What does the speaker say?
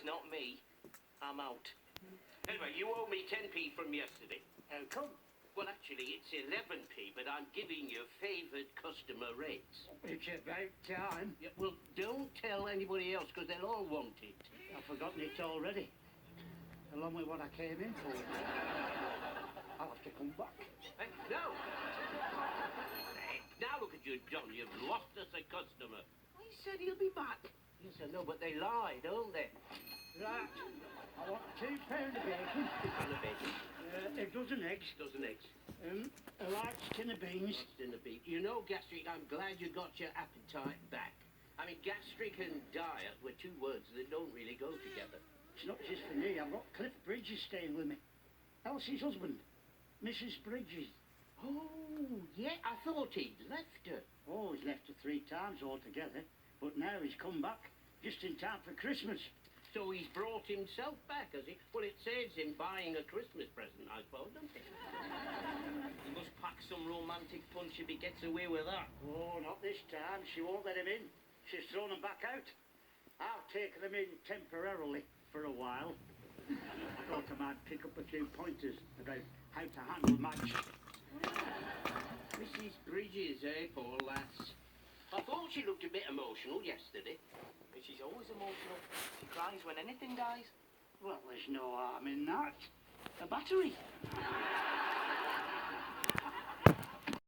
not me. I'm out. Anyway, you owe me 10p from yesterday. How come? Well, actually, it's 11p, but I'm giving you favoured customer rates. It's about time. Yeah, well, don't tell anybody else, because they'll all want it. I've forgotten it already. Along with what I came in for. I'll have to come back. Hey, no! Hey, now look at you, John. You've lost us a customer. He said he'll be back. Yes, I know, but they lie, don't they? Right. I want 2 pounds of bacon. 2 pounds of bacon. A dozen eggs. Dozen eggs. A large tin of beans. In the beak. You know, Gastric, I'm glad you got your appetite back. I mean, gastric and diet were 2 words that don't really go together. It's not just for me. I've got Cliff Bridges staying with me. Elsie's husband, Mrs. Bridges. Oh, yeah, I thought he'd left her. Oh, he's left her 3 times altogether. But now he's come back just in time for Christmas. So he's brought himself back, has he? Well, it saves him buying a Christmas present, I suppose, doesn't it? He must pack some romantic punch if he gets away with that. Oh, not this time. She won't let him in. She's thrown him back out. I've taken him in temporarily for a while. I thought I might pick up a few pointers about how to handle magic. Mrs. Bridges, eh, poor lass? I thought she looked a bit emotional yesterday. But she's always emotional. She cries when anything dies. Well, there's no harm in that. A battery.